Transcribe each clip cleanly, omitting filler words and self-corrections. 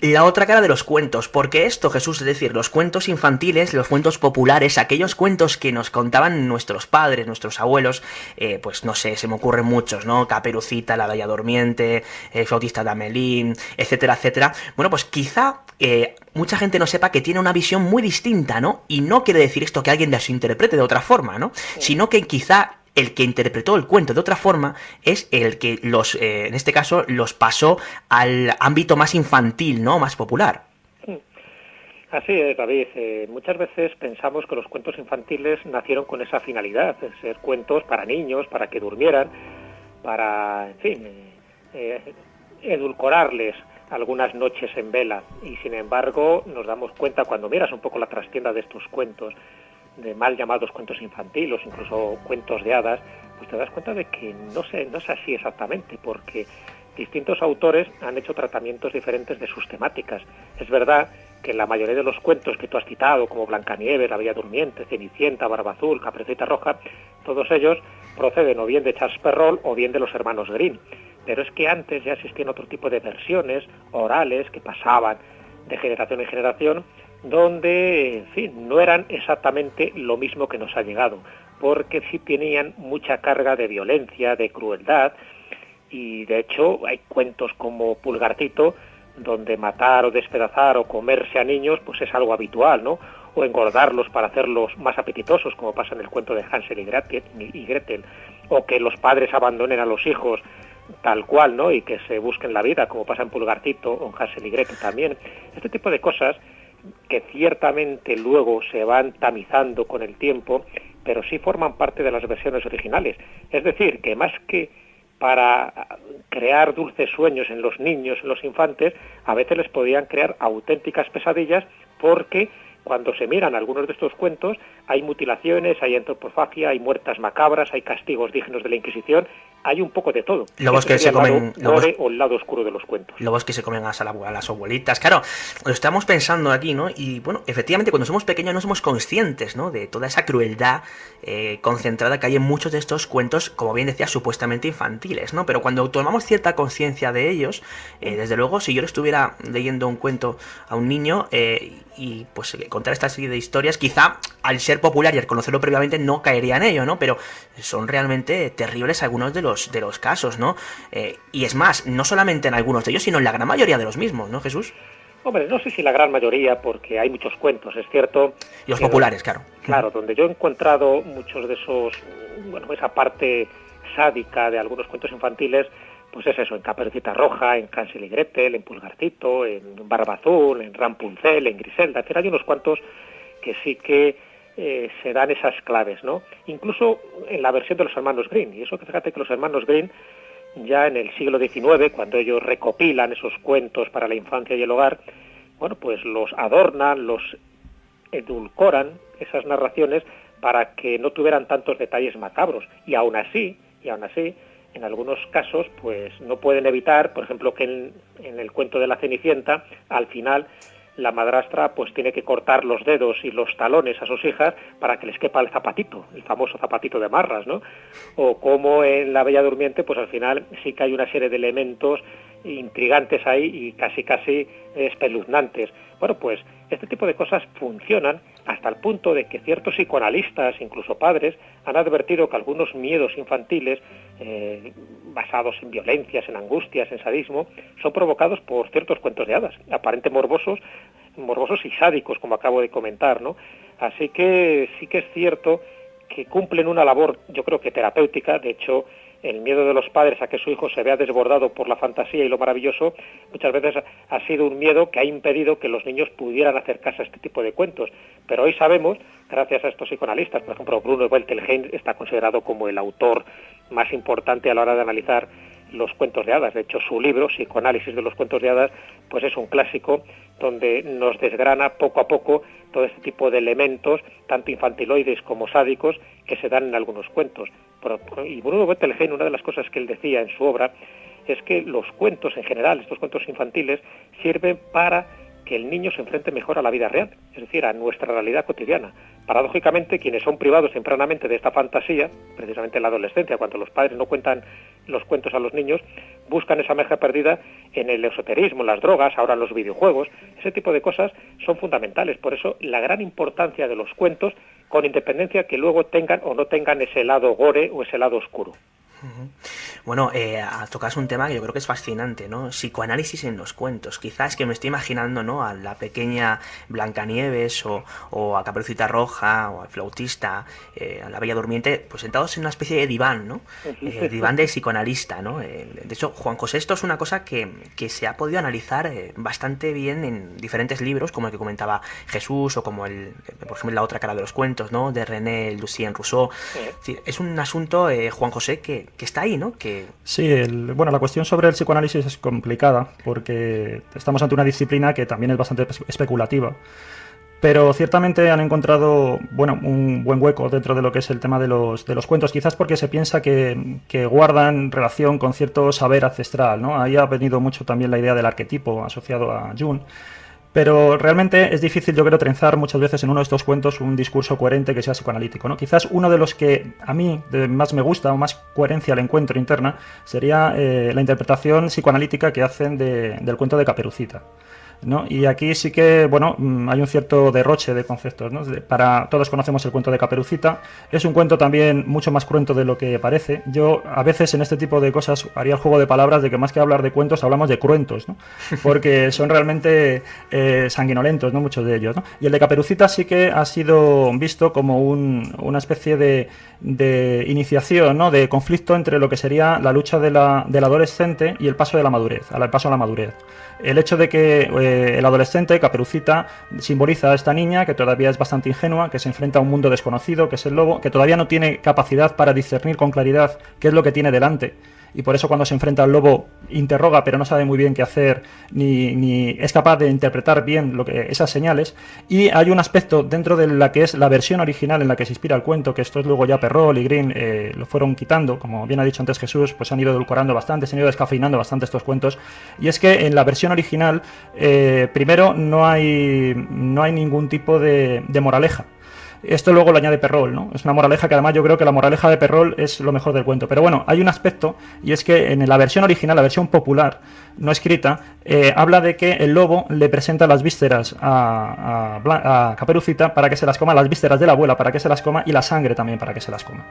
la otra cara de los cuentos, porque esto, Jesús, es decir, los cuentos infantiles, los cuentos populares, aquellos cuentos que nos contaban nuestros padres, nuestros abuelos, pues no sé, se me ocurren muchos, ¿no? Caperucita, la Bella Durmiente, el Flautista de Amelín, etcétera, etcétera. Bueno, pues quizá mucha gente no sepa que tiene una visión muy distinta, ¿no? Y no quiere decir esto que alguien las interprete de otra forma, ¿no? Sino que quizá el que interpretó el cuento de otra forma es el que en este caso, los pasó al ámbito más infantil, ¿no? Más popular. Así es, David. Muchas veces pensamos que los cuentos infantiles nacieron con esa finalidad, de ser cuentos para niños, para que durmieran, para, en fin, edulcorarles algunas noches en vela. Y sin embargo, nos damos cuenta cuando miras un poco la trastienda de estos cuentos, de mal llamados cuentos infantiles, incluso cuentos de hadas, pues te das cuenta de que no es así exactamente, porque distintos autores han hecho tratamientos diferentes de sus temáticas. Es verdad que la mayoría de los cuentos que tú has citado, como Blancanieves, La Bella Durmiente, Cenicienta, Barba Azul, Caperucita Roja, todos ellos proceden o bien de Charles Perrault o bien de los hermanos Grimm. Pero es que antes ya existían otro tipo de versiones orales que pasaban de generación en generación, donde, en fin, no eran exactamente lo mismo que nos ha llegado, porque sí tenían mucha carga de violencia, de crueldad, y de hecho hay cuentos como Pulgarcito, donde matar o despedazar o comerse a niños pues es algo habitual, ¿no? O engordarlos para hacerlos más apetitosos, como pasa en el cuento de Hansel y Gretel, o que los padres abandonen a los hijos tal cual, ¿no? Y que se busquen la vida, como pasa en Pulgarcito o en Hansel y Gretel también. Este tipo de cosas que ciertamente luego se van tamizando con el tiempo, pero sí forman parte de las versiones originales. Es decir, que más que para crear dulces sueños en los niños, en los infantes, a veces les podían crear auténticas pesadillas, porque cuando se miran algunos de estos cuentos hay mutilaciones, hay antropofagia, hay muertas macabras, hay castigos dignos de la Inquisición, hay un poco de todo. Lobos Ese que sería se el lado comen. gore o el lado oscuro de los cuentos. Lobos que se comen a las abuelitas. Claro, lo estamos pensando aquí, ¿no? Y bueno, efectivamente, cuando somos pequeños no somos conscientes, ¿no? De toda esa crueldad concentrada que hay en muchos de estos cuentos, como bien decía, supuestamente infantiles, ¿no? Pero cuando tomamos cierta conciencia de ellos, desde luego, si yo le estuviera leyendo un cuento a un niño y pues contar esta serie de historias, quizá al ser popular y al conocerlo previamente no caería en ello, ¿no? Pero son realmente terribles algunos de los casos, ¿no? Y es más, no solamente en algunos de ellos, sino en la gran mayoría de los mismos, ¿no, Jesús? Hombre, no sé si la gran mayoría, porque hay muchos cuentos, es cierto. Y los populares, claro. Claro, donde yo he encontrado muchos de esos, bueno, esa parte sádica de algunos cuentos infantiles, pues es eso, en Caperucita Roja, en Hansel y Gretel, en Pulgarcito, en Barba Azul, en Rapunzel, en Griselda, etc. Hay unos cuantos que sí que se dan esas claves, ¿no? Incluso en la versión de los hermanos Grimm, y eso que fíjate que los hermanos Grimm, ya en el siglo XIX, cuando ellos recopilan esos cuentos para la infancia y el hogar, bueno, pues los adornan, los edulcoran, esas narraciones, para que no tuvieran tantos detalles macabros. Y aún así, en algunos casos, pues no pueden evitar, por ejemplo, que en el cuento de la Cenicienta, al final, la madrastra pues tiene que cortar los dedos y los talones a sus hijas para que les quepa el zapatito, el famoso zapatito de marras, ¿no? O como en La Bella Durmiente, pues al final sí que hay una serie de elementos intrigantes ahí y casi espeluznantes. Bueno, pues este tipo de cosas funcionan hasta el punto de que ciertos psicoanalistas, incluso padres, han advertido que algunos miedos infantiles basados en violencias, en angustias, en sadismo, son provocados por ciertos cuentos de hadas, aparentemente morbosos y sádicos, como acabo de comentar, ¿no? Así que sí que es cierto que cumplen una labor, yo creo que terapéutica. De hecho, el miedo de los padres a que su hijo se vea desbordado por la fantasía y lo maravilloso, muchas veces ha sido un miedo que ha impedido que los niños pudieran acercarse a este tipo de cuentos. Pero hoy sabemos, gracias a estos psicoanalistas, por ejemplo, Bruno Bettelheim está considerado como el autor más importante a la hora de analizar los cuentos de hadas. De hecho, su libro, Psicoanálisis de los cuentos de hadas, pues es un clásico donde nos desgrana poco a poco todo este tipo de elementos, tanto infantiloides como sádicos, que se dan en algunos cuentos. Y Bruno Bettelheim, una de las cosas que él decía en su obra, es que los cuentos en general, estos cuentos infantiles, sirven para que el niño se enfrente mejor a la vida real, es decir, a nuestra realidad cotidiana. Paradójicamente, quienes son privados tempranamente de esta fantasía, precisamente en la adolescencia, cuando los padres no cuentan los cuentos a los niños, buscan esa meja perdida en el esoterismo, en las drogas, ahora en los videojuegos. Ese tipo de cosas son fundamentales. Por eso, la gran importancia de los cuentos, con independencia que luego tengan o no tengan ese lado gore o ese lado oscuro. Bueno, tocas un tema que yo creo que es fascinante, ¿no? Psicoanálisis en los cuentos. Quizás que me estoy imaginando, ¿no? A la pequeña Blancanieves o a Caperucita Roja o al flautista, a la Bella Durmiente, pues sentados en una especie de diván, ¿no? Diván del psicoanalista, ¿no? De hecho, Juan José, esto es una cosa que se ha podido analizar bastante bien en diferentes libros, como el que comentaba Jesús o como por ejemplo, La otra cara de los cuentos, ¿no? De René Lucien Rousseau. Es un asunto, Juan José, que está ahí, ¿no? Sí, la cuestión sobre el psicoanálisis es complicada porque estamos ante una disciplina que también es bastante especulativa, pero ciertamente han encontrado un buen hueco dentro de lo que es el tema de los cuentos, quizás porque se piensa que guardan relación con cierto saber ancestral, ¿no? Ahí ha venido mucho también la idea del arquetipo asociado a Jung. Pero realmente es difícil, yo creo, trenzar muchas veces en uno de estos cuentos un discurso coherente que sea psicoanalítico, ¿no? Quizás uno de los que a mí más me gusta o más coherencia le encuentro interna sería la interpretación psicoanalítica que hacen del cuento de Caperucita, ¿no? Y aquí sí que, hay un cierto derroche de conceptos, ¿no? Todos conocemos el cuento de Caperucita. Es un cuento también mucho más cruento de lo que parece. Yo a veces en este tipo de cosas haría el juego de palabras de que más que hablar de cuentos hablamos de cruentos, ¿no? Porque son realmente sanguinolentos, ¿no? Muchos de ellos, ¿no? Y el de Caperucita sí que ha sido visto como una especie de iniciación, ¿no? De conflicto entre lo que sería la lucha del adolescente y el paso de la madurez, el paso a la madurez. El hecho de que el adolescente, Caperucita, simboliza a esta niña que todavía es bastante ingenua, que se enfrenta a un mundo desconocido, que es el lobo, que todavía no tiene capacidad para discernir con claridad qué es lo que tiene delante. Y por eso cuando se enfrenta al lobo interroga, pero no sabe muy bien qué hacer, ni es capaz de interpretar bien esas señales. Y hay un aspecto dentro de la que es la versión original en la que se inspira el cuento, que esto es luego ya Perrault y Green lo fueron quitando, como bien ha dicho antes Jesús, pues han ido edulcorando bastante, se han ido descafeinando bastante estos cuentos. Y es que en la versión original, primero no hay ningún tipo de moraleja. Esto luego lo añade Perrault, ¿no? Es una moraleja que además yo creo que la moraleja de Perrault es lo mejor del cuento. Pero bueno, hay un aspecto, y es que en la versión original, la versión popular, no escrita, habla de que el lobo le presenta las vísceras a Caperucita para que se las coma, las vísceras de la abuela para que se las coma y la sangre también para que se las coma.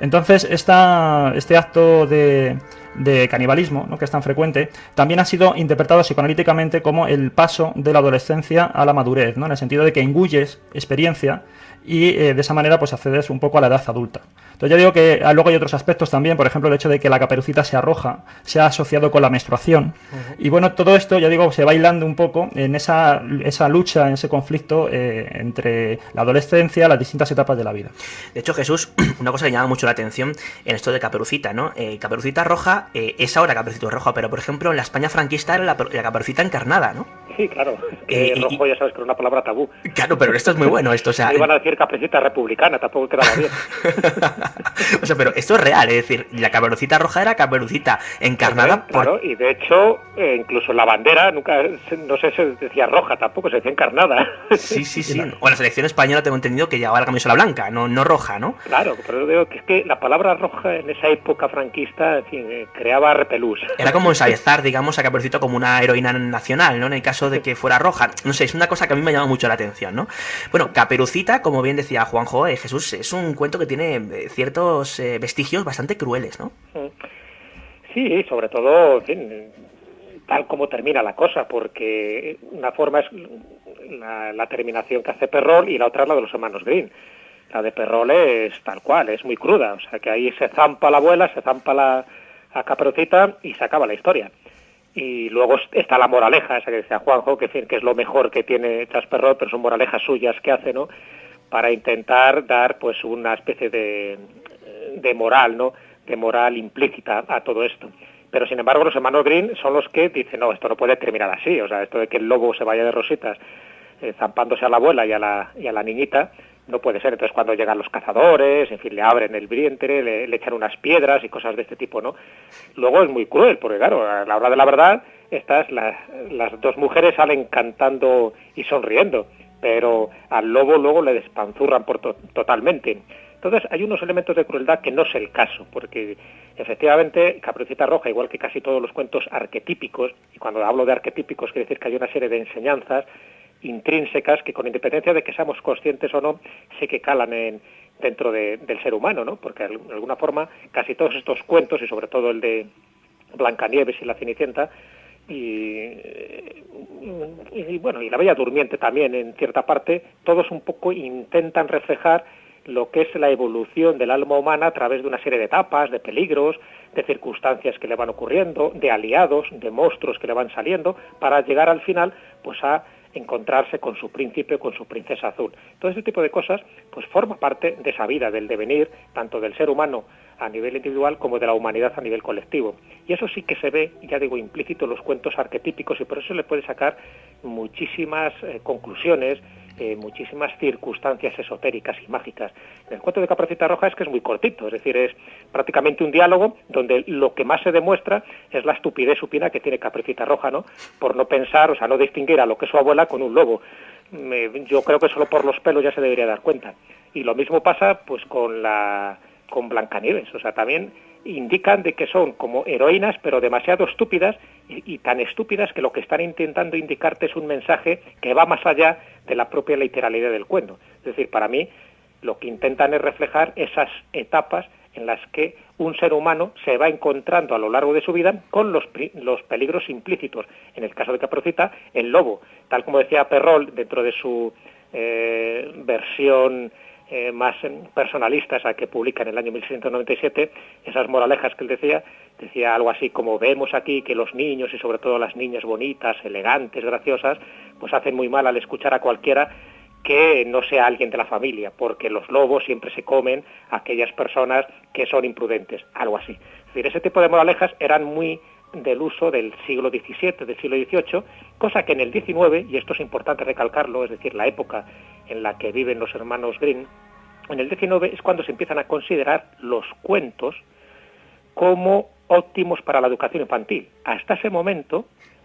Entonces, este acto de canibalismo, ¿no? Que es tan frecuente, también ha sido interpretado psicoanalíticamente como el paso de la adolescencia a la madurez, ¿no? En el sentido de que engulles experiencia y de esa manera pues accedes un poco a la edad adulta. Entonces ya digo que luego hay otros aspectos también, por ejemplo el hecho de que la Caperucita sea roja, se ha asociado con la menstruación, y bueno, todo esto ya digo se va hilando un poco en esa lucha, en ese conflicto entre la adolescencia, las distintas etapas de la vida. De hecho, Jesús, una cosa que llama mucho la atención en esto de Caperucita, ¿no? Caperucita Roja es ahora Caperucita Roja, pero por ejemplo en la España franquista era la Caperucita Encarnada, ¿no? Sí, claro. Rojo ya sabes que era una palabra tabú. Claro, pero esto es muy bueno. Esto, o sea, iban a decir Caperucita republicana, tampoco quedaba bien. O sea, pero esto es real, es decir, la Caperucita Roja era Caperucita Encarnada. Claro, y de hecho, incluso la bandera nunca, no sé, se decía roja, tampoco se decía encarnada. Sí. O la selección española tengo entendido que llevaba la camisola blanca, no roja, ¿no? Claro, pero digo que es que la palabra roja en esa época franquista, en fin, creaba repelús. Era como ensalzar, digamos, a Caperucita como una heroína nacional, ¿no? En el caso de que fuera roja. No sé, es una cosa que a mí me llama mucho la atención, ¿no? Bueno, Caperucita, como bien decía Juanjo, Jesús, es un cuento que tiene ciertos vestigios bastante crueles, ¿no? Sí, sobre todo, en fin, tal como termina la cosa, porque una forma es la terminación que hace Perrault y la otra es la de los hermanos Green. La de Perrault es tal cual, es muy cruda, o sea que ahí se zampa la abuela, se zampa a Caperucita y se acaba la historia. Y luego está la moraleja, esa que decía Juanjo, que es lo mejor que tiene Charles Perrault, pero son moralejas suyas que hace, ¿no? Para intentar dar pues una especie de moral, ¿no? De moral implícita a todo esto. Pero sin embargo los hermanos Green son los que dicen, no, esto no puede terminar así, o sea, esto de que el lobo se vaya de rositas zampándose a la abuela y a la niñita, no puede ser. Entonces cuando llegan los cazadores, en fin, le abren el vientre, le echan unas piedras y cosas de este tipo, ¿no? Luego es muy cruel, porque claro, a la hora de la verdad, las dos mujeres salen cantando y sonriendo, pero al lobo luego le despanzurran totalmente. Entonces hay unos elementos de crueldad que no es el caso, porque efectivamente Caperucita Roja, igual que casi todos los cuentos arquetípicos, y cuando hablo de arquetípicos quiere decir que hay una serie de enseñanzas intrínsecas que, con independencia de que seamos conscientes o no, sí que calan dentro del ser humano, ¿no? Porque de alguna forma casi todos estos cuentos, y sobre todo el de Blancanieves y la Cenicienta, y la Bella Durmiente también, en cierta parte, todos un poco intentan reflejar lo que es la evolución del alma humana a través de una serie de etapas, de peligros, de circunstancias que le van ocurriendo, de aliados, de monstruos que le van saliendo, para llegar al final pues a encontrarse con su príncipe, con su princesa azul. Todo ese tipo de cosas pues forma parte de esa vida, del devenir, tanto del ser humano a nivel individual como de la humanidad a nivel colectivo. Y eso sí que se ve, ya digo, implícito en los cuentos arquetípicos, y por eso le puede sacar muchísimas conclusiones, muchísimas circunstancias esotéricas y mágicas. En el cuento de Caperucita Roja es que es muy cortito, es decir, es prácticamente un diálogo donde lo que más se demuestra es la estupidez supina que tiene Caperucita Roja, ¿no? Por no pensar, o sea, no distinguir a lo que es su abuela con un lobo. Yo creo que solo por los pelos ya se debería dar cuenta. Y lo mismo pasa pues con Blancanieves, o sea, también indican de que son como heroínas, pero demasiado estúpidas, y tan estúpidas que lo que están intentando indicarte es un mensaje que va más allá de la propia literalidad del cuento. Es decir, para mí lo que intentan es reflejar esas etapas en las que un ser humano se va encontrando a lo largo de su vida con los peligros implícitos. En el caso de Caperucita, el lobo, tal como decía Perrol dentro de su versión más personalista, esa que publica en el año 1697, esas moralejas que él decía algo así como: vemos aquí que los niños, y sobre todo las niñas bonitas, elegantes, graciosas, pues hacen muy mal al escuchar a cualquiera que no sea alguien de la familia, porque los lobos siempre se comen a aquellas personas que son imprudentes, algo así. Es decir, ese tipo de moralejas eran muy del uso del siglo XVII, del siglo XVIII, cosa que en el XIX, y esto es importante recalcarlo, es decir, la época en la que viven los hermanos Grimm, en el XIX es cuando se empiezan a considerar los cuentos como óptimos para la educación infantil. Hasta ese momento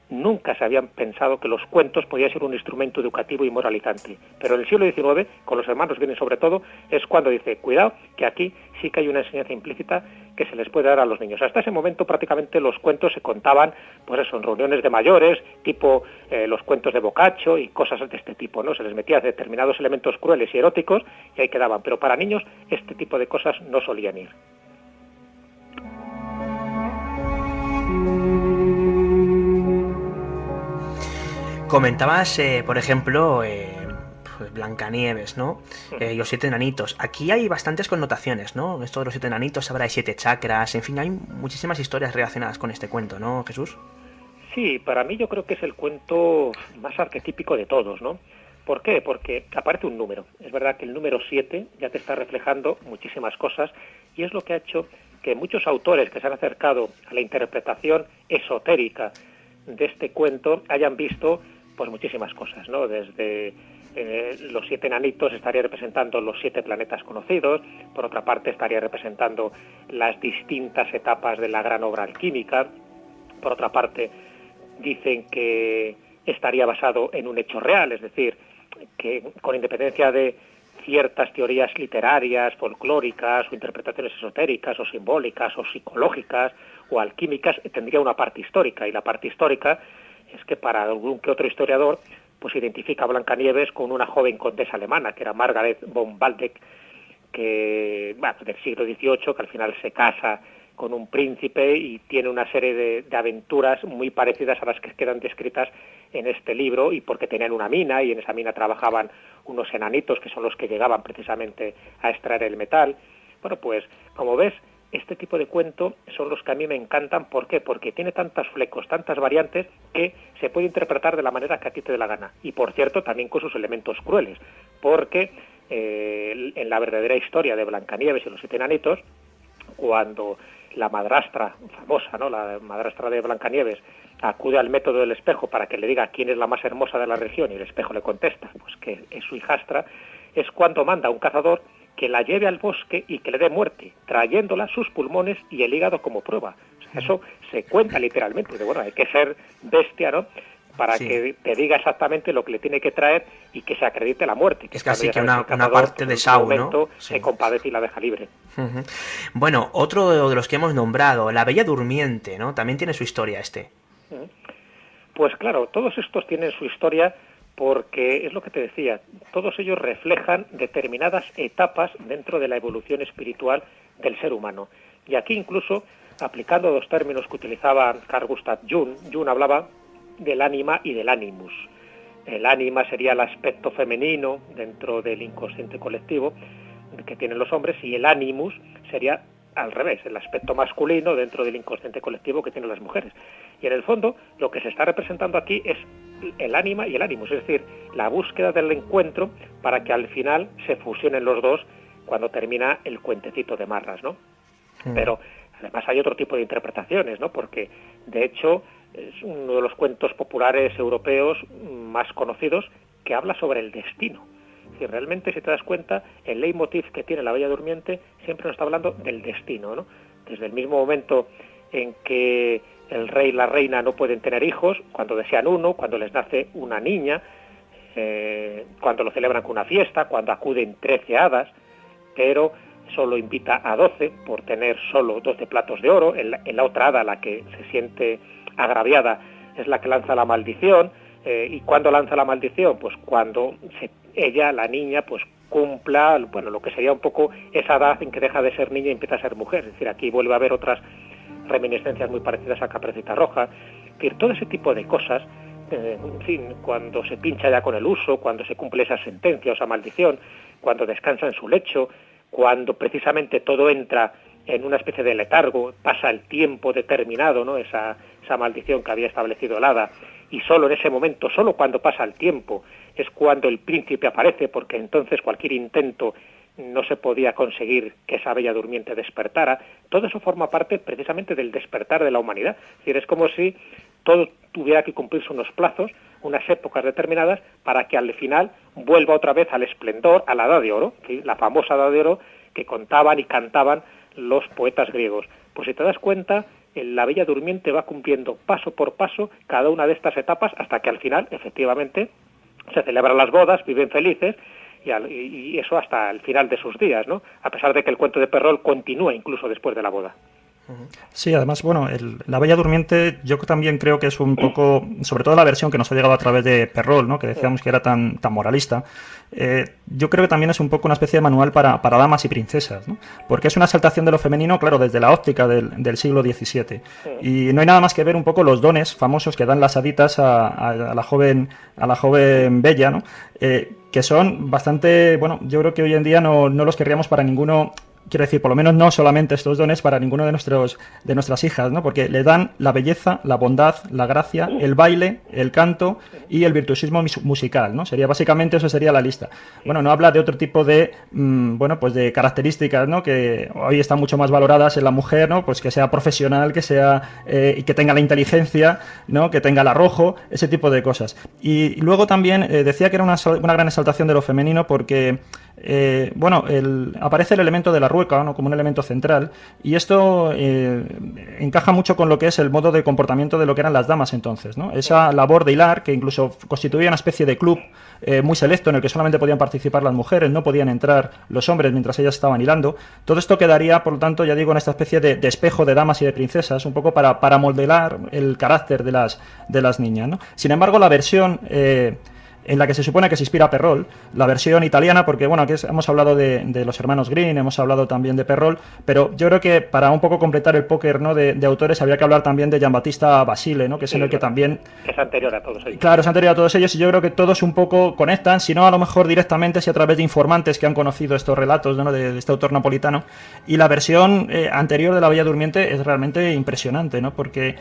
nunca se habían pensado que los cuentos podían ser un instrumento educativo y moralizante. Pero en el siglo XIX, con los hermanos Grimm sobre todo, es cuando dice: cuidado, que aquí sí que hay una enseñanza implícita que se les puede dar a los niños. Hasta ese momento prácticamente los cuentos se contaban, pues eso, en reuniones de mayores, tipo los cuentos de Boccaccio y cosas de este tipo, ¿no? Se les metía determinados elementos crueles y eróticos y ahí quedaban. Pero para niños este tipo de cosas no solían ir. Comentabas, por ejemplo, pues Blancanieves, ¿no? Los 7 enanitos. Aquí hay bastantes connotaciones, ¿no? Esto de los 7 enanitos, habla de 7 chakras, en fin, hay muchísimas historias relacionadas con este cuento, ¿no, Jesús? Sí, para mí yo creo que es el cuento más arquetípico de todos, ¿no? ¿Por qué? Porque aparece un número. Es verdad que el número 7 ya te está reflejando muchísimas cosas, y es lo que ha hecho que muchos autores que se han acercado a la interpretación esotérica de este cuento hayan visto pues muchísimas cosas, ¿no? Desde los 7 enanitos estaría representando los 7 planetas conocidos, por otra parte estaría representando las distintas etapas de la gran obra alquímica, por otra parte dicen que estaría basado en un hecho real, es decir, que con independencia de ciertas teorías literarias, folclóricas, o interpretaciones esotéricas, o simbólicas, o psicológicas, o alquímicas, tendría una parte histórica, y la parte histórica es que para algún que otro historiador pues identifica a Blancanieves con una joven condesa alemana, que era Margaret von Waldeck, que, del siglo XVIII, que al final se casa con un príncipe y tiene una serie de aventuras muy parecidas a las que quedan descritas en este libro, y porque tenían una mina, y en esa mina trabajaban unos enanitos que son los que llegaban precisamente a extraer el metal. Bueno, pues como ves, este tipo de cuento son los que a mí me encantan. ¿Por qué? Porque tiene tantos flecos, tantas variantes, que se puede interpretar de la manera que a ti te dé la gana. Y por cierto, también con sus elementos crueles, porque en la verdadera historia de Blancanieves y los 7 enanitos, cuando la madrastra famosa, ¿no?, la madrastra de Blancanieves, acude al método del espejo para que le diga quién es la más hermosa de la región, y el espejo le contesta pues que es su hijastra, es cuando manda a un cazador que la lleve al bosque y que le dé muerte, trayéndola sus pulmones y el hígado como prueba. O sea, eso se cuenta literalmente. De, bueno, hay que ser bestia, ¿no?, para que te diga exactamente lo que le tiene que traer y que se acredite la muerte. Que es casi que una parte de Shaw, ¿no? Se compadece y la deja libre. Uh-huh. Bueno, otro de los que hemos nombrado, La Bella Durmiente, ¿no? También tiene su historia Pues claro, todos estos tienen su historia porque, es lo que te decía, todos ellos reflejan determinadas etapas dentro de la evolución espiritual del ser humano. Y aquí incluso, aplicando dos términos que utilizaba Carl Gustav Jung, Jung hablaba del ánima y del animus. El ánima sería el aspecto femenino dentro del inconsciente colectivo que tienen los hombres, y el animus sería al revés, el aspecto masculino dentro del inconsciente colectivo que tienen las mujeres. Y en el fondo, lo que se está representando aquí es el ánima y el animus, es decir, la búsqueda del encuentro para que al final se fusionen los dos cuando termina el cuentecito de Marras, ¿no? Pero además hay otro tipo de interpretaciones, ¿no? Porque, de hecho, es uno de los cuentos populares europeos más conocidos que habla sobre el destino. Si realmente, si te das cuenta, el leitmotiv que tiene La Bella Durmiente siempre nos está hablando del destino, ¿no? Desde el mismo momento en que el rey y la reina no pueden tener hijos, cuando desean uno, cuando les nace una niña, cuando lo celebran con una fiesta, cuando acuden 13 hadas, pero solo invita a 12 por tener solo 12 platos de oro. En la otra hada, la que se siente agraviada, es la que lanza la maldición. ¿Y cuándo lanza la maldición? Pues cuando ella, la niña, pues cumpla, bueno, lo que sería un poco esa edad en que deja de ser niña y empieza a ser mujer. Es decir, aquí vuelve a haber otras reminiscencias muy parecidas a Caperucita Roja. Es decir, todo ese tipo de cosas, en fin, cuando se pincha ya con el uso, cuando se cumple esa sentencia o esa maldición, cuando descansa en su lecho, cuando precisamente todo entra en una especie de letargo, pasa el tiempo determinado, ¿no?, esa maldición que había establecido el hada, y solo en ese momento, solo cuando pasa el tiempo, es cuando el príncipe aparece, porque entonces cualquier intento no se podía conseguir que esa Bella Durmiente despertara. Todo eso forma parte precisamente del despertar de la humanidad. Es decir, es como si todo tuviera que cumplirse unos plazos, unas épocas determinadas, para que al final vuelva otra vez al esplendor, a la Edad de Oro, ¿sí?, la famosa Edad de Oro que contaban y cantaban los poetas griegos. Pues si te das cuenta, La Bella Durmiente va cumpliendo paso por paso cada una de estas etapas hasta que al final, efectivamente, se celebran las bodas, viven felices, y eso hasta el final de sus días, ¿no?, a pesar de que el cuento de Perrault continúa incluso después de la boda. Sí, además, bueno, La Bella Durmiente yo también creo que es un poco, sobre todo la versión que nos ha llegado a través de Perrault, ¿no?, que decíamos que era tan moralista. Yo creo que también es un poco una especie de manual para damas y princesas, ¿no?, porque es una exaltación de lo femenino, claro, desde la óptica del siglo XVII. Y no hay nada más que ver un poco los dones famosos que dan las haditas a la joven bella, ¿no?, que son bastante, bueno, yo creo que hoy en día no los querríamos para ninguno. Quiero decir, por lo menos no solamente estos dones para ninguno de nuestras hijas, ¿no?, porque le dan la belleza, la bondad, la gracia, el baile, el canto y el virtuosismo musical, ¿no? Básicamente eso sería la lista. Bueno, no habla de otro tipo de, bueno, pues de características, ¿no?, que hoy están mucho más valoradas en la mujer, ¿no?, pues que sea profesional, que sea y que tenga la inteligencia, ¿no?, que tenga el arrojo, ese tipo de cosas. Y luego también decía que era una gran exaltación de lo femenino porque bueno, aparece el elemento de la rueca, ¿no?, como un elemento central, y esto encaja mucho con lo que es el modo de comportamiento de lo que eran las damas entonces, ¿no? Esa labor de hilar, que incluso constituía una especie de club muy selecto en el que solamente podían participar las mujeres, no podían entrar los hombres mientras ellas estaban hilando. Todo esto quedaría, por lo tanto, ya digo, en esta especie de espejo de damas y de princesas, un poco para modelar el carácter de las niñas, ¿no? Sin embargo, la versión en la que se supone que se inspira Perrault, la versión italiana, porque bueno, aquí hemos hablado de los hermanos Grimm, hemos hablado también de Perrault, pero yo creo que para un poco completar el póker, ¿no?, de autores habría que hablar también de Giambattista Basile, ¿no?, que es en el que también... Es anterior a todos ellos. Claro, es anterior a todos ellos, y yo creo que todos un poco conectan, si no a lo mejor directamente, si a través de informantes que han conocido estos relatos, ¿no?, de este autor napolitano. Y la versión anterior de La Bella Durmiente es realmente impresionante, ¿no?, porque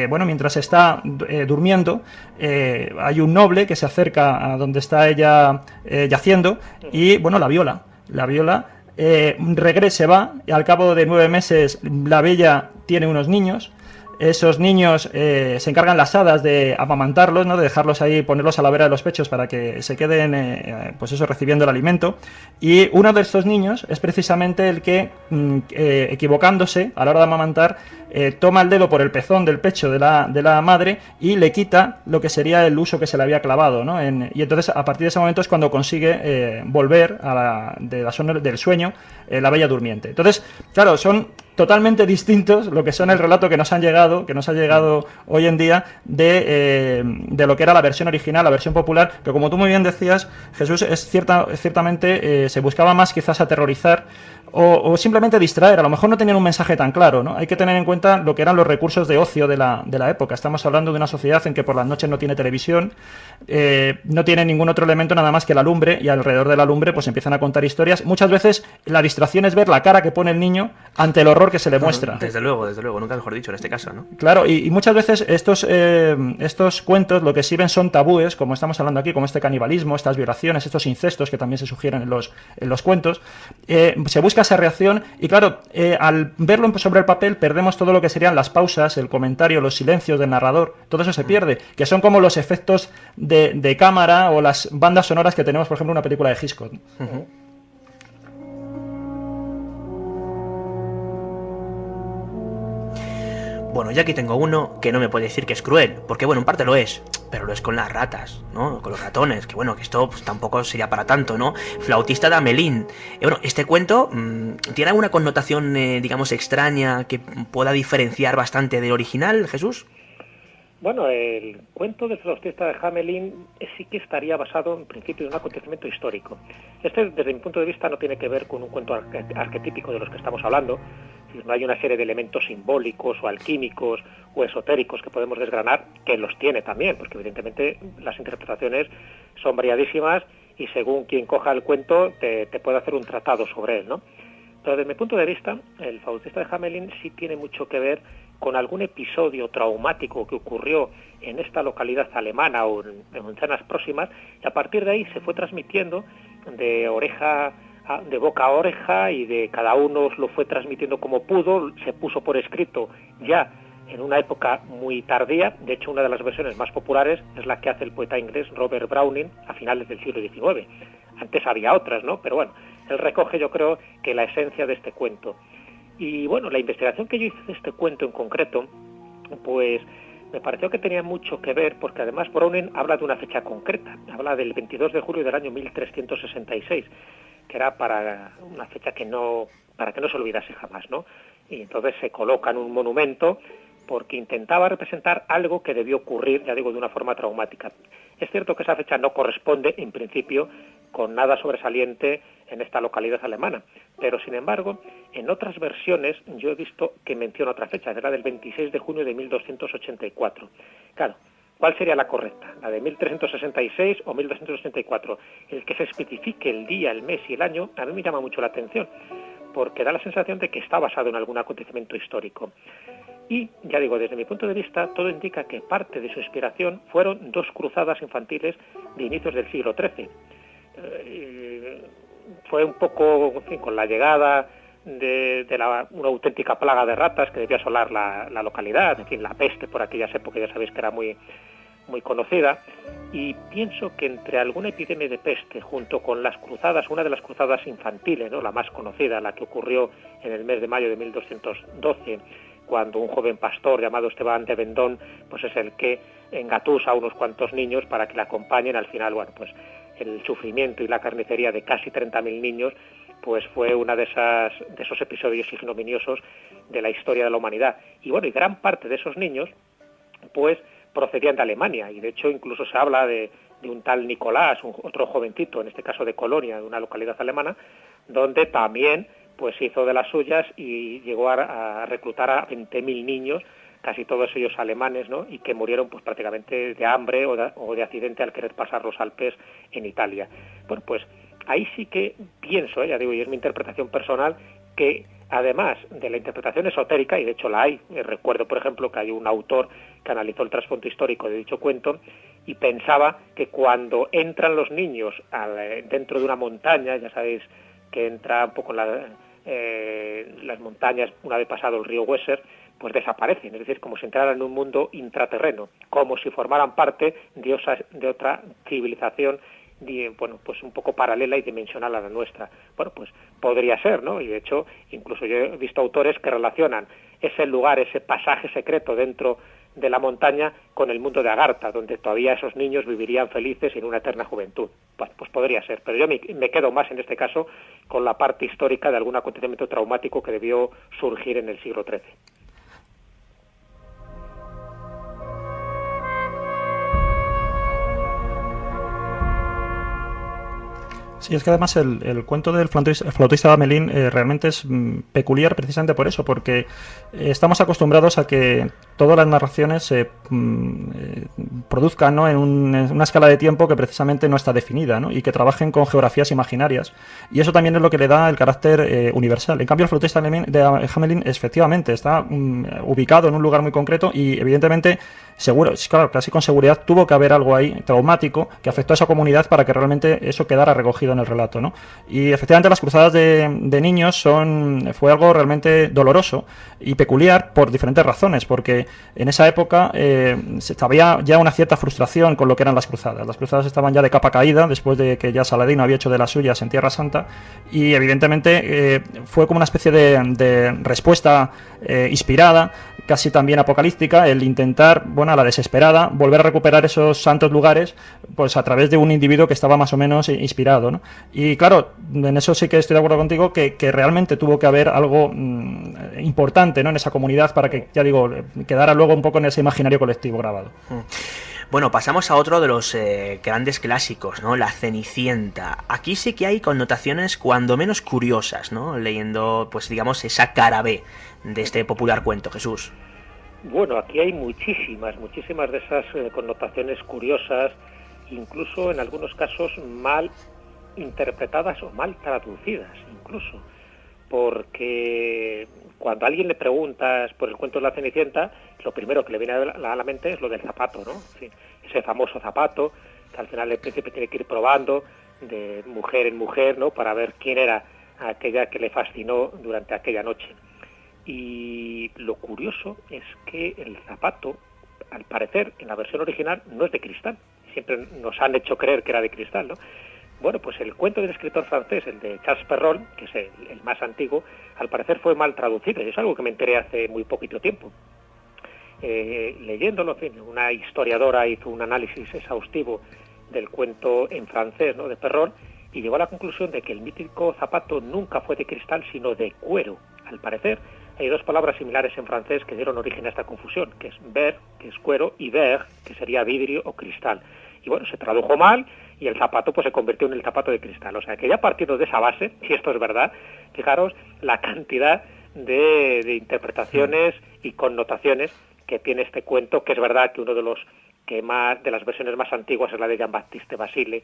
bueno, mientras está durmiendo, hay un noble que se acerca a donde está ella yaciendo y, bueno, la viola, se va, y al cabo de 9 meses la Bella tiene unos niños, esos niños se encargan las hadas de amamantarlos, ¿no? De dejarlos ahí, ponerlos a la vera de los pechos para que se queden, pues eso, recibiendo el alimento. Y uno de estos niños es precisamente el que, equivocándose a la hora de amamantar, toma el dedo por el pezón del pecho de la madre y le quita lo que sería el uso que se le había clavado, ¿no? Y entonces, a partir de ese momento es cuando consigue volver de la zona del sueño, la Bella Durmiente. Entonces, claro, son totalmente distintos lo que son el relato que nos ha llegado hoy en día de lo que era la versión original, la versión popular, que como tú muy bien decías, Jesús, ciertamente se buscaba más quizás aterrorizar o simplemente distraer. A lo mejor no tenían un mensaje tan claro, ¿no? Hay que tener en cuenta lo que eran los recursos de ocio de la época. Estamos hablando de una sociedad en que por las noches no tiene televisión, no tiene ningún otro elemento nada más que la lumbre, y alrededor de la lumbre pues empiezan a contar historias. Muchas veces la distracción es ver la cara que pone el niño ante el horror que se le muestra. Desde luego, nunca mejor dicho en este caso, ¿no? Claro, y muchas veces estos cuentos lo que sirven son tabúes, como estamos hablando aquí, como este canibalismo, estas violaciones, estos incestos que también se sugieren en los cuentos. Se busca esa reacción y claro, al verlo sobre el papel perdemos todo lo que serían las pausas, el comentario, los silencios del narrador, todo eso se pierde, que son como los efectos de cámara o las bandas sonoras que tenemos, por ejemplo, en una película de Hitchcock. Bueno, yo aquí tengo uno que no me puede decir que es cruel, porque bueno, en parte lo es, pero lo es con las ratas, ¿no? Con los ratones, que bueno, que esto pues, tampoco sería para tanto, ¿no? Flautista de Amelín. Bueno, este cuento tiene alguna connotación, digamos, extraña que pueda diferenciar bastante del original, Jesús. Bueno, el cuento del flautista de Hamelin sí que estaría basado en principio en un acontecimiento histórico. Este, desde mi punto de vista, no tiene que ver con un cuento arquetípico de los que estamos hablando. No hay una serie de elementos simbólicos o alquímicos o esotéricos que podemos desgranar, que los tiene también, porque evidentemente las interpretaciones son variadísimas y según quien coja el cuento te puede hacer un tratado sobre él, ¿no? Pero desde mi punto de vista, el flautista de Hamelin sí tiene mucho que ver con algún episodio traumático que ocurrió en esta localidad alemana o en zonas próximas, y a partir de ahí se fue transmitiendo de boca a oreja, y de cada uno lo fue transmitiendo como pudo. Se puso por escrito ya en una época muy tardía. De hecho, una de las versiones más populares es la que hace el poeta inglés Robert Browning a finales del siglo XIX. Antes había otras, ¿no? Pero bueno, él recoge, yo creo, que la esencia de este cuento. Y bueno, la investigación que yo hice de este cuento en concreto, pues me pareció que tenía mucho que ver, porque además Browning habla de una fecha concreta, habla del 22 de julio del año 1366, que era para una fecha para que no se olvidase jamás, ¿no? Y entonces se coloca en un monumento porque intentaba representar algo que debió ocurrir, ya digo, de una forma traumática. Es cierto que esa fecha no corresponde, en principio, con nada sobresaliente en esta localidad alemana, pero sin embargo, en otras versiones yo he visto que menciona otra fecha, era del 26 de junio de 1284. Claro, ¿cuál sería la correcta? ¿La de 1366 o 1284? El que se especifique el día, el mes y el año, a mí me llama mucho la atención, porque da la sensación de que está basado en algún acontecimiento histórico. Y, ya digo, desde mi punto de vista, todo indica que parte de su inspiración fueron dos cruzadas infantiles de inicios del siglo XIII. Fue un poco, en fin, con la llegada de una auténtica plaga de ratas que debía asolar la localidad, en fin, la peste por aquellas épocas, ya sabéis que era muy, muy conocida, y pienso que entre alguna epidemia de peste junto con las cruzadas, una de las cruzadas infantiles, ¿no?, la más conocida, la que ocurrió en el mes de mayo de 1212, cuando un joven pastor llamado Esteban de Vendón pues es el que engatusa a unos cuantos niños para que le acompañen. Al final, bueno, pues el sufrimiento y la carnicería de casi 30.000 niños pues fue una de esos episodios ignominiosos de la historia de la humanidad. Y bueno, y gran parte de esos niños pues procedían de Alemania, y de hecho incluso se habla de un tal Nicolás, otro jovencito, en este caso de Colonia, de una localidad alemana, donde también pues hizo de las suyas y llegó a reclutar a 20.000 niños, casi todos ellos alemanes, ¿no?, y que murieron pues prácticamente de hambre o de accidente al querer pasar los Alpes en Italia. Bueno, pues ahí sí que pienso, ya digo, y es mi interpretación personal, que además de la interpretación esotérica, y de hecho la hay, recuerdo por ejemplo que hay un autor que analizó el trasfondo histórico de dicho cuento y pensaba que cuando entran los niños dentro de una montaña, ya sabéis que entra un poco en las montañas una vez pasado el río Weser, pues desaparecen, es decir, como si entraran en un mundo intraterreno, como si formaran parte de otra civilización, bueno, pues un poco paralela y dimensional a la nuestra. Bueno, pues podría ser, ¿no? Y de hecho, incluso yo he visto autores que relacionan ese lugar, ese pasaje secreto dentro de la montaña con el mundo de Agartha, donde todavía esos niños vivirían felices en una eterna juventud. Bueno, pues podría ser, pero yo me quedo más en este caso con la parte histórica de algún acontecimiento traumático que debió surgir en el siglo XIII. Sí, es que además el cuento del flautista de Hamelin realmente es peculiar precisamente por eso, porque estamos acostumbrados a que todas las narraciones se produzcan, ¿no?, en una escala de tiempo que precisamente no está definida, ¿no?, y que trabajen con geografías imaginarias. Y eso también es lo que le da el carácter universal. En cambio, el flautista de Hamelin efectivamente está ubicado en un lugar muy concreto y evidentemente, seguro, claro, casi con seguridad tuvo que haber algo ahí traumático que afectó a esa comunidad para que realmente eso quedara recogido en el relato, ¿no? Y efectivamente las cruzadas de niños fue algo realmente doloroso y peculiar por diferentes razones, porque en esa época había ya una cierta frustración con lo que eran las cruzadas. Las cruzadas estaban ya de capa caída después de que ya Saladino había hecho de las suyas en Tierra Santa, y evidentemente fue como una especie de respuesta inspirada, casi también apocalíptica, el intentar, bueno, a la desesperada, volver a recuperar esos santos lugares, pues a través de un individuo que estaba más o menos inspirado, ¿no? Y claro, en eso sí que estoy de acuerdo contigo, que realmente tuvo que haber algo importante, ¿no?, en esa comunidad para que, ya digo, quedara luego un poco en ese imaginario colectivo grabado. Bueno, pasamos a otro de los grandes clásicos, ¿no? La Cenicienta. Aquí sí que hay connotaciones cuando menos curiosas, ¿no? Leyendo, pues digamos, esa cara B de este popular cuento, Jesús. Bueno, aquí hay muchísimas de esas connotaciones curiosas, incluso en algunos casos mal interpretadas o mal traducidas, incluso, porque cuando a alguien le preguntas por el cuento de la Cenicienta, lo primero que le viene a la mente es lo del zapato, ¿no? En fin, ese famoso zapato que al final el príncipe tiene que ir probando de mujer en mujer, ¿no?, para ver quién era aquella que le fascinó durante aquella noche. Y lo curioso es que el zapato, al parecer, en la versión original no es de cristal. Siempre nos han hecho creer que era de cristal, ¿no? Bueno, pues el cuento del escritor francés, el de Charles Perrault, que es el más antiguo, al parecer fue mal traducido, y es algo que me enteré hace muy poquito tiempo. Leyéndolo, en fin, una historiadora hizo un análisis exhaustivo del cuento en francés, ¿no?, de Perrault, y llegó a la conclusión de que el mítico zapato nunca fue de cristal, sino de cuero. Al parecer, hay dos palabras similares en francés que dieron origen a esta confusión, que es ver, que es cuero, y verre, que sería vidrio o cristal. Y bueno, se tradujo mal y el zapato pues se convirtió en el zapato de cristal. O sea, que ya partiendo de esa base, si esto es verdad, fijaros la cantidad de interpretaciones y connotaciones que tiene este cuento, que es verdad que uno de las versiones más antiguas es la de Jean-Baptiste Basile,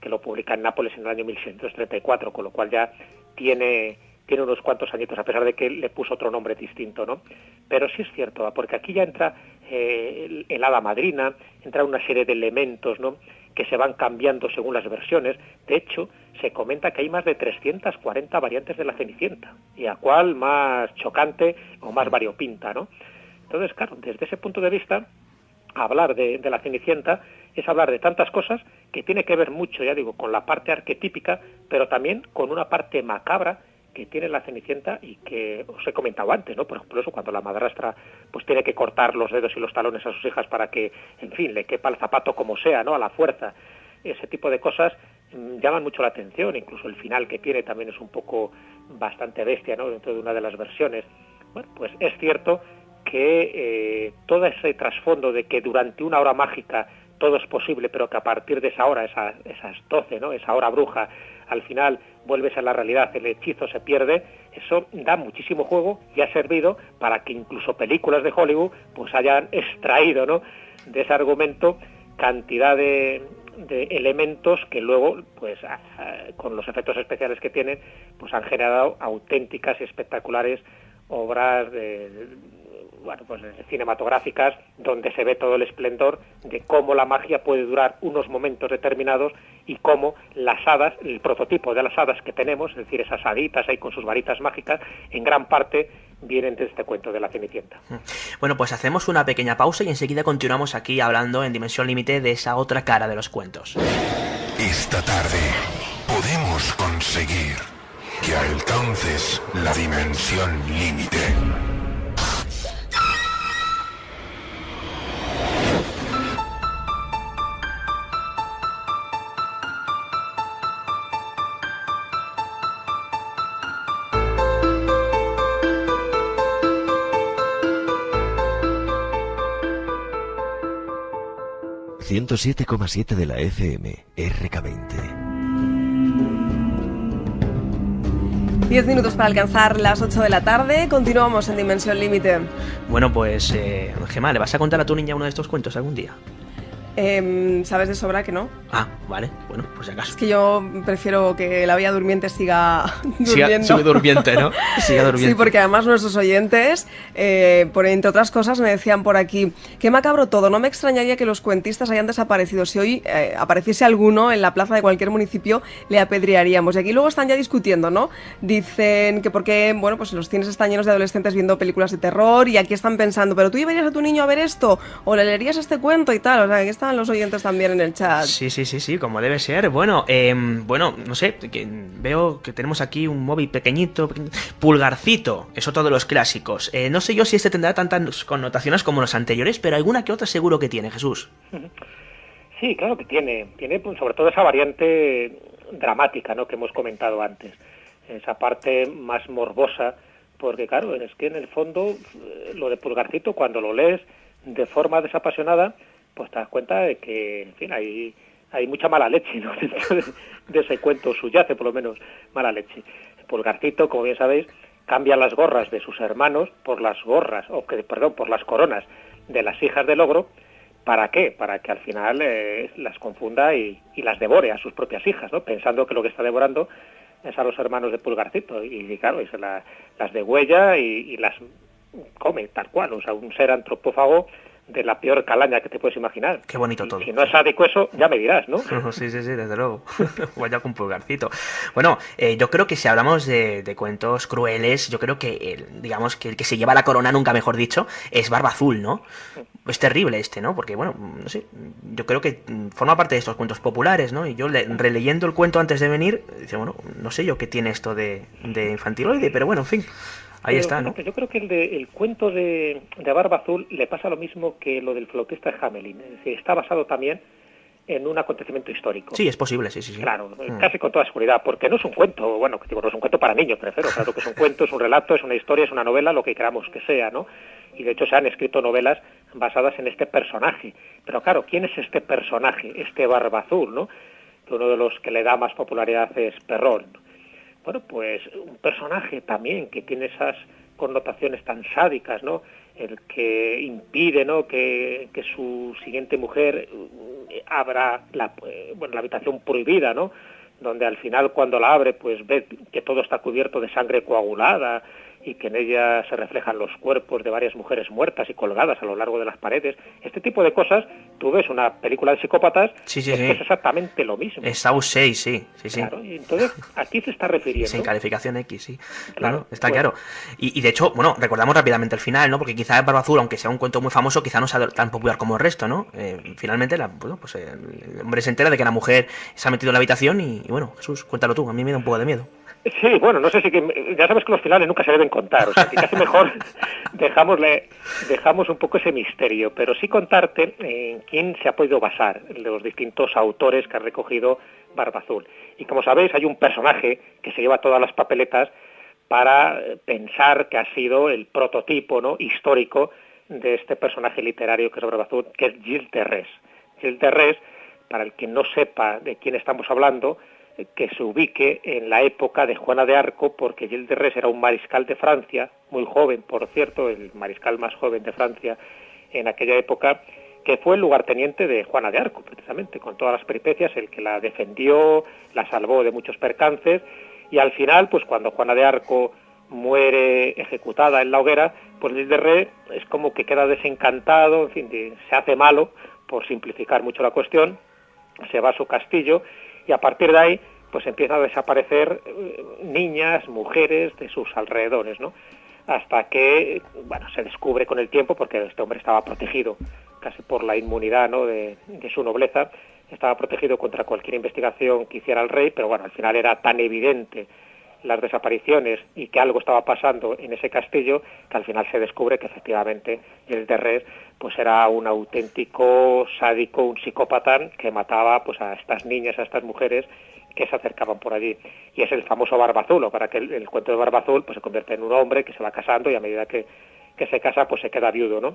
que lo publica en Nápoles en el año 1634, con lo cual ya tiene unos cuantos añitos, a pesar de que le puso otro nombre distinto, ¿no? Pero sí es cierto, porque aquí ya entra el hada madrina, entra una serie de elementos, ¿no?, que se van cambiando según las versiones. De hecho, se comenta que hay más de 340 variantes de la Cenicienta, y a cuál más chocante o más variopinta, ¿no? Entonces, claro, desde ese punto de vista, hablar de la Cenicienta es hablar de tantas cosas que tiene que ver mucho, ya digo, con la parte arquetípica, pero también con una parte macabra que tiene la Cenicienta y que os he comentado antes, ¿no? Por ejemplo, eso, cuando la madrastra pues tiene que cortar los dedos y los talones a sus hijas para que, en fin, le quepa el zapato como sea, ¿no?, a la fuerza. Ese tipo de cosas llaman mucho la atención, incluso el final que tiene también es un poco bastante bestia, ¿no?, dentro de una de las versiones. Bueno, pues es cierto que todo ese trasfondo de que durante una hora mágica todo es posible, pero que a partir de esa hora, esas 12, ¿no?, esa hora bruja, al final vuelves a la realidad, el hechizo se pierde, eso da muchísimo juego y ha servido para que incluso películas de Hollywood pues hayan extraído, ¿no?, de ese argumento cantidad de elementos que luego, pues con los efectos especiales que tienen, pues han generado auténticas y espectaculares obras cinematográficas, donde se ve todo el esplendor de cómo la magia puede durar unos momentos determinados y cómo las hadas, el prototipo de las hadas que tenemos, es decir, esas haditas ahí con sus varitas mágicas, en gran parte vienen de este cuento de la Cenicienta. Bueno, pues hacemos una pequeña pausa y enseguida continuamos aquí hablando en Dimensión Límite de esa otra cara de los cuentos. Esta tarde podemos conseguir que alcances la Dimensión Límite. ...107,7 de la FM, RK20. 10 minutos para alcanzar las 8 de la tarde. Continuamos en Dimensión Límite. Bueno, pues, Gemma, ¿le vas a contar a tu niña uno de estos cuentos algún día? Sabes de sobra que no. Ah, vale, bueno, pues si acaso. Es que yo prefiero que la Bella Durmiente siga durmiendo. Siga durmiente, ¿no? Siga durmiente. Sí, porque además nuestros oyentes, entre otras cosas, me decían por aquí: qué macabro todo, no me extrañaría que los cuentistas hayan desaparecido. Si hoy apareciese alguno en la plaza de cualquier municipio, le apedrearíamos. Y aquí luego están ya discutiendo, ¿no? Dicen que porque, bueno, pues los cines están llenos de adolescentes viendo películas de terror, y aquí están pensando, ¿pero tú llevarías a tu niño a ver esto? ¿O le leerías este cuento y tal? O sea, que están los oyentes también en el chat. Sí, como debe ser. Bueno, no sé, veo que tenemos aquí un móvil pequeñito, Pulgarcito, es otro de los clásicos. No sé yo si este tendrá tantas connotaciones como los anteriores, pero alguna que otra seguro que tiene, Jesús. Sí, claro que tiene pues, sobre todo esa variante dramática, ¿no?, que hemos comentado antes, esa parte más morbosa, porque claro, es que en el fondo lo de Pulgarcito, cuando lo lees de forma desapasionada, pues te das cuenta de que, en fin, hay mucha mala leche, ¿no?, dentro de ese cuento, subyace por lo menos mala leche. Pulgarcito, como bien sabéis, cambia las gorras de sus hermanos por las por las coronas de las hijas del ogro. ¿Para qué? Para que al final las confunda y las devore a sus propias hijas, ¿no?, pensando que lo que está devorando es a los hermanos de Pulgarcito. Y claro, y se las degüella y las come tal cual, o sea, un ser antropófago de la peor calaña que te puedes imaginar. Qué bonito todo. Si no es sádico eso, ya me dirás, ¿no? Sí, desde luego. Vaya con Pulgarcito. Bueno, yo creo que si hablamos de cuentos crueles, yo creo que digamos que el que se lleva la corona, nunca mejor dicho, es Barba Azul, ¿no? Es terrible ¿no? Porque, bueno, no sé, yo creo que forma parte de estos cuentos populares, ¿no? Y yo releyendo el cuento antes de venir, dice, bueno, no sé yo qué tiene esto de infantiloide, pero bueno, en fin. Ahí está, ¿no? Yo creo que el cuento de Barba Azul le pasa lo mismo que lo del flautista de Hamelin. Es decir, está basado también en un acontecimiento histórico. Sí, es posible, sí. Claro, casi con toda seguridad, porque no es un cuento, bueno, que digo, no es un cuento para niños, prefiero, claro que es un cuento, es un relato, es una historia, es una novela, lo que queramos que sea, ¿no? Y de hecho se han escrito novelas basadas en este personaje. Pero claro, ¿quién es este personaje, este Barba Azul, ¿no? Que uno de los que le da más popularidad es Perrón. Bueno, pues un personaje también que tiene esas connotaciones tan sádicas, ¿no? El que impide, ¿no?, que su siguiente mujer abra la habitación prohibida, ¿no?, donde al final cuando la abre pues ve que todo está cubierto de sangre coagulada y que en ella se reflejan los cuerpos de varias mujeres muertas y colgadas a lo largo de las paredes. Este tipo de cosas, tú ves una película de psicópatas, que es exactamente lo mismo. Es Saw 6, sí. Claro, y entonces aquí se está refiriendo. Sin calificación X, sí. Claro, está claro. Y de hecho, bueno, recordamos rápidamente el final, ¿no? Porque quizá Barba Azul, aunque sea un cuento muy famoso, quizá no sea tan popular como el resto, ¿no? Finalmente, el hombre se entera de que la mujer se ha metido en la habitación y bueno, Jesús, cuéntalo tú, a mí me da un poco de miedo. Sí, bueno, no sé si que ya sabes que los finales nunca se deben contar, o sea, que casi mejor dejamos un poco ese misterio, pero sí contarte en quién se ha podido basar los distintos autores que han recogido Barba Azul. Y como sabéis, hay un personaje que se lleva todas las papeletas para pensar que ha sido el prototipo, ¿no?, histórico de este personaje literario que es Barba Azul, que es Gilles de Retz. Gilles de Retz, para el que no sepa de quién estamos hablando, que se ubique en la época de Juana de Arco, porque Gilles de Retz era un mariscal de Francia, muy joven, por cierto, el mariscal más joven de Francia en aquella época, que fue el lugarteniente de Juana de Arco, precisamente, con todas las peripecias, el que la defendió, la salvó de muchos percances, y al final, pues cuando Juana de Arco muere ejecutada en la hoguera, pues Gilles de Retz es como que queda desencantado, en fin, se hace malo, por simplificar mucho la cuestión, se va a su castillo, y a partir de ahí pues empiezan a desaparecer niñas, mujeres de sus alrededores, ¿no? hasta que, bueno, se descubre con el tiempo, porque este hombre estaba protegido casi por la inmunidad, ¿no?, de su nobleza, estaba protegido contra cualquier investigación que hiciera el rey, pero bueno, al final era tan evidente las desapariciones y que algo estaba pasando en ese castillo, que al final se descubre que efectivamente Gilles de Rais pues era un auténtico sádico, un psicópata que mataba pues a estas niñas, a estas mujeres que se acercaban por allí. Y es el famoso Barba Azul, o para que el cuento de Barba Azul pues se convierte en un hombre que se va casando y a medida que se casa pues se queda viudo, ¿no?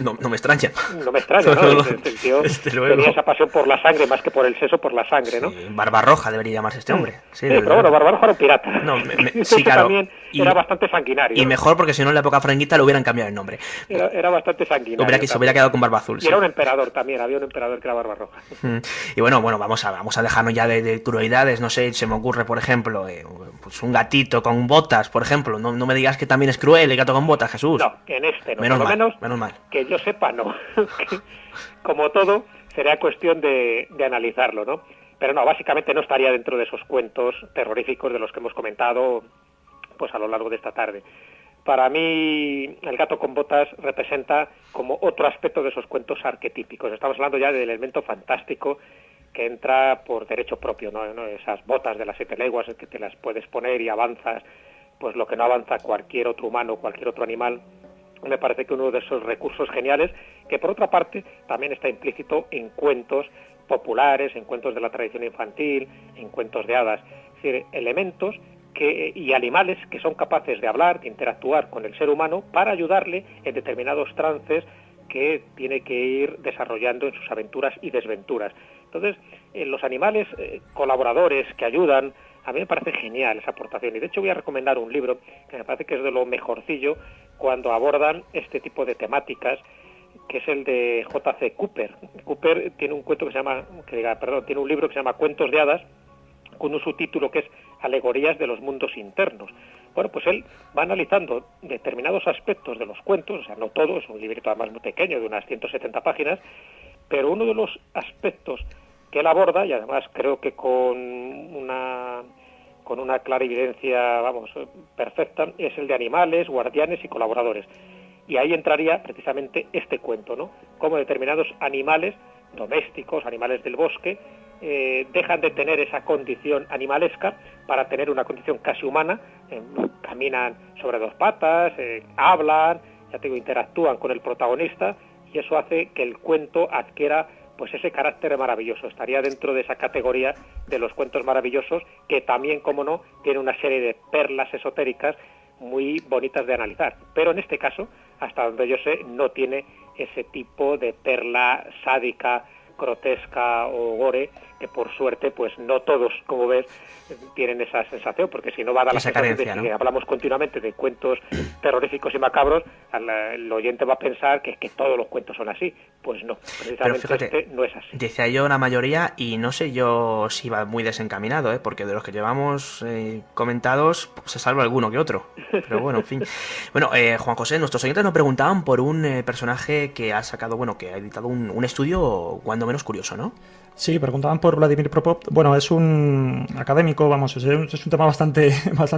No me extraña. No me extraña, ¿no? El tío tenía esa pasión por la sangre, más que por el sexo, por la sangre, ¿no? Sí, Barbarroja debería llamarse este hombre. Sí, pero bueno, Barbarroja era un pirata. No, sí, claro. También era bastante sanguinario. Y mejor porque si no en la época franquista le hubieran cambiado el nombre. Era bastante sanguinario. Se hubiera quedado con Barba Azul. Y era un emperador también, había un emperador que era Barbarroja. Y bueno, vamos a dejarnos ya de crueldades. No sé, se me ocurre, por ejemplo, pues un gatito con botas, por ejemplo. No me digas que también es cruel el gato con botas, Jesús. No, en este no. Menos mal. Que yo sepa, no. Como todo, sería cuestión de analizarlo, ¿no? Pero no, básicamente no estaría dentro de esos cuentos terroríficos de los que hemos comentado pues a lo largo de esta tarde. Para mí, el gato con botas representa como otro aspecto de esos cuentos arquetípicos. Estamos hablando ya del elemento fantástico que entra por derecho propio, ¿no? Esas botas de las 7 leguas que te las puedes poner y avanzas, pues lo que no avanza cualquier otro humano, cualquier otro animal. Me parece que uno de esos recursos geniales, que por otra parte también está implícito en cuentos populares, en cuentos de la tradición infantil, en cuentos de hadas, es decir, elementos y animales que son capaces de hablar, de interactuar con el ser humano para ayudarle en determinados trances que tiene que ir desarrollando en sus aventuras y desventuras. Entonces, los animales colaboradores que ayudan, a mí me parece genial esa aportación, y de hecho voy a recomendar un libro que me parece que es de lo mejorcillo cuando abordan este tipo de temáticas, que es el de J.C. Cooper. Cooper tiene un tiene un libro que se llama Cuentos de hadas, con un subtítulo que es Alegorías de los mundos internos. Bueno, pues él va analizando determinados aspectos de los cuentos, o sea, no todo, es un librito además muy pequeño, de unas 170 páginas, pero uno de los aspectos que él aborda, y además creo que con una clarividencia, perfecta, es el de animales, guardianes y colaboradores. Y ahí entraría precisamente este cuento, ¿no? Cómo determinados animales domésticos, animales del bosque, dejan de tener esa condición animalesca para tener una condición casi humana, caminan sobre 2 patas, hablan, interactúan con el protagonista, y eso hace que el cuento adquiera pues ese carácter maravilloso. Estaría dentro de esa categoría de los cuentos maravillosos, que también, como no, tiene una serie de perlas esotéricas muy bonitas de analizar, pero en este caso, hasta donde yo sé, no tiene ese tipo de perla sádica, grotesca o gore, que por suerte pues no todos, como ves, tienen esa sensación, porque si no va a dar la sensación de que hablamos continuamente de cuentos terroríficos y macabros, el oyente va a pensar que todos los cuentos son así. Pues no, precisamente fíjate, este no es así. Decía yo la mayoría, y no sé yo si va muy desencaminado, porque de los que llevamos comentados se salva alguno que otro, pero bueno, en fin. Bueno, Juan José, nuestros oyentes nos preguntaban por un personaje que ha sacado, que ha editado un estudio cuando menos curioso, ¿no? Sí, preguntaban por Vladimir Popov. Bueno, es un académico, es un tema bastante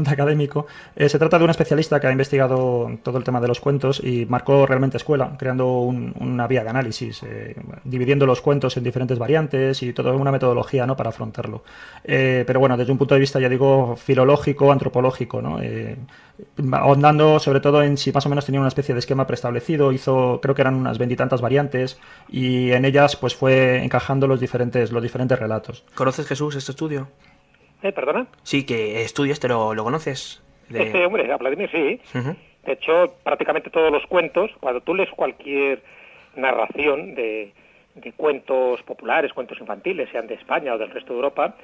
académico. Se trata de un especialista que ha investigado todo el tema de los cuentos y marcó realmente escuela, creando una vía de análisis, dividiendo los cuentos en diferentes variantes y toda una metodología, ¿no?, para afrontarlo. Pero bueno, desde un punto de vista, ya digo, filológico, antropológico, ¿no? Ahondando sobre todo en si más o menos tenía una especie de esquema preestablecido, creo que eran unas 20 y tantas variantes, y en ellas pues fue encajando los diferentes relatos. ¿Conoces, Jesús, este estudio? ¿Perdona? Sí, que estudio ¿lo conoces? Hombre, a Vladimir sí. Uh-huh. De hecho, prácticamente todos los cuentos, cuando tú lees cualquier narración de cuentos populares, cuentos infantiles, sean de España o del resto de Europa,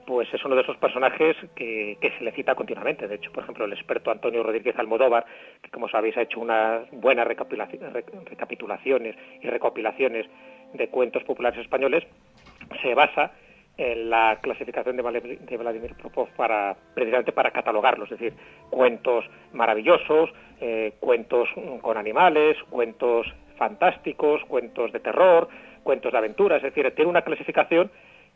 pues es uno de esos personajes que se le cita continuamente. De hecho, por ejemplo, el experto Antonio Rodríguez Almodóvar, que como sabéis ha hecho unas buenas recapitulaciones y recopilaciones de cuentos populares españoles, se basa en la clasificación de Vladimir Popov precisamente para catalogarlos, es decir, cuentos maravillosos, cuentos con animales, cuentos fantásticos, cuentos de terror, cuentos de aventuras, es decir, tiene una clasificación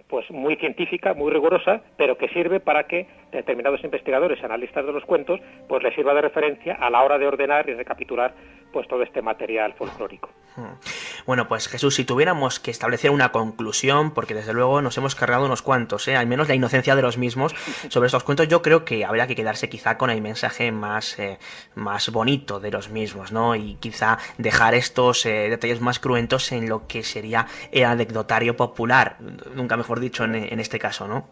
pues muy científica, muy rigurosa, pero que sirve para que determinados investigadores, analistas de los cuentos, pues les sirva de referencia a la hora de ordenar y recapitular pues todo este material folclórico. Bueno, pues Jesús, si tuviéramos que establecer una conclusión, porque desde luego nos hemos cargado unos cuantos, al menos la inocencia de los mismos sobre estos cuentos, yo creo que habría que quedarse quizá con el mensaje más bonito de los mismos, ¿no? Y quizá dejar estos detalles más cruentos en lo que sería el anecdotario popular, nunca mejor dicho en este caso, ¿no?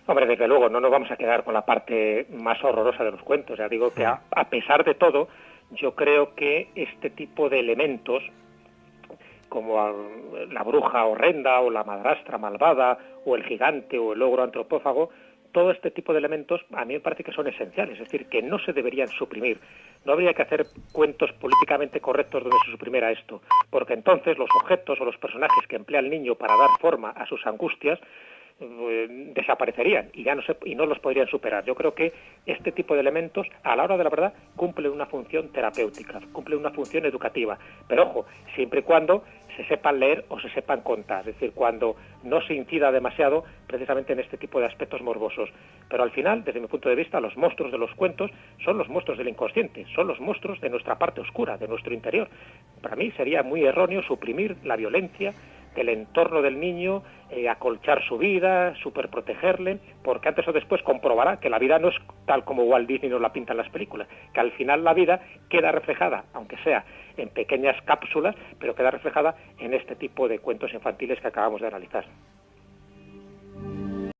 Hombre, desde luego, no nos vamos a quedar con la parte más horrorosa de los cuentos. Ya digo que a pesar de todo, yo creo que este tipo de elementos, como la bruja horrenda o la madrastra malvada o el gigante o el ogro antropófago, todo este tipo de elementos a mí me parece que son esenciales, es decir, que no se deberían suprimir. No habría que hacer cuentos políticamente correctos donde se suprimiera esto, porque entonces los objetos o los personajes que emplea el niño para dar forma a sus angustias desaparecerían y no los podrían superar. Yo creo que este tipo de elementos, a la hora de la verdad, cumplen una función terapéutica, cumplen una función educativa, pero ojo, siempre y cuando se sepan leer o se sepan contar, es decir, cuando no se incida demasiado precisamente en este tipo de aspectos morbosos. Pero al final, desde mi punto de vista, los monstruos de los cuentos son los monstruos del inconsciente, son los monstruos de nuestra parte oscura, de nuestro interior. Para mí sería muy erróneo suprimir la violencia del entorno del niño, acolchar su vida, superprotegerle, porque antes o después comprobará que la vida no es tal como Walt Disney nos la pinta en las películas, que al final la vida queda reflejada, aunque sea en pequeñas cápsulas, pero queda reflejada en este tipo de cuentos infantiles que acabamos de analizar.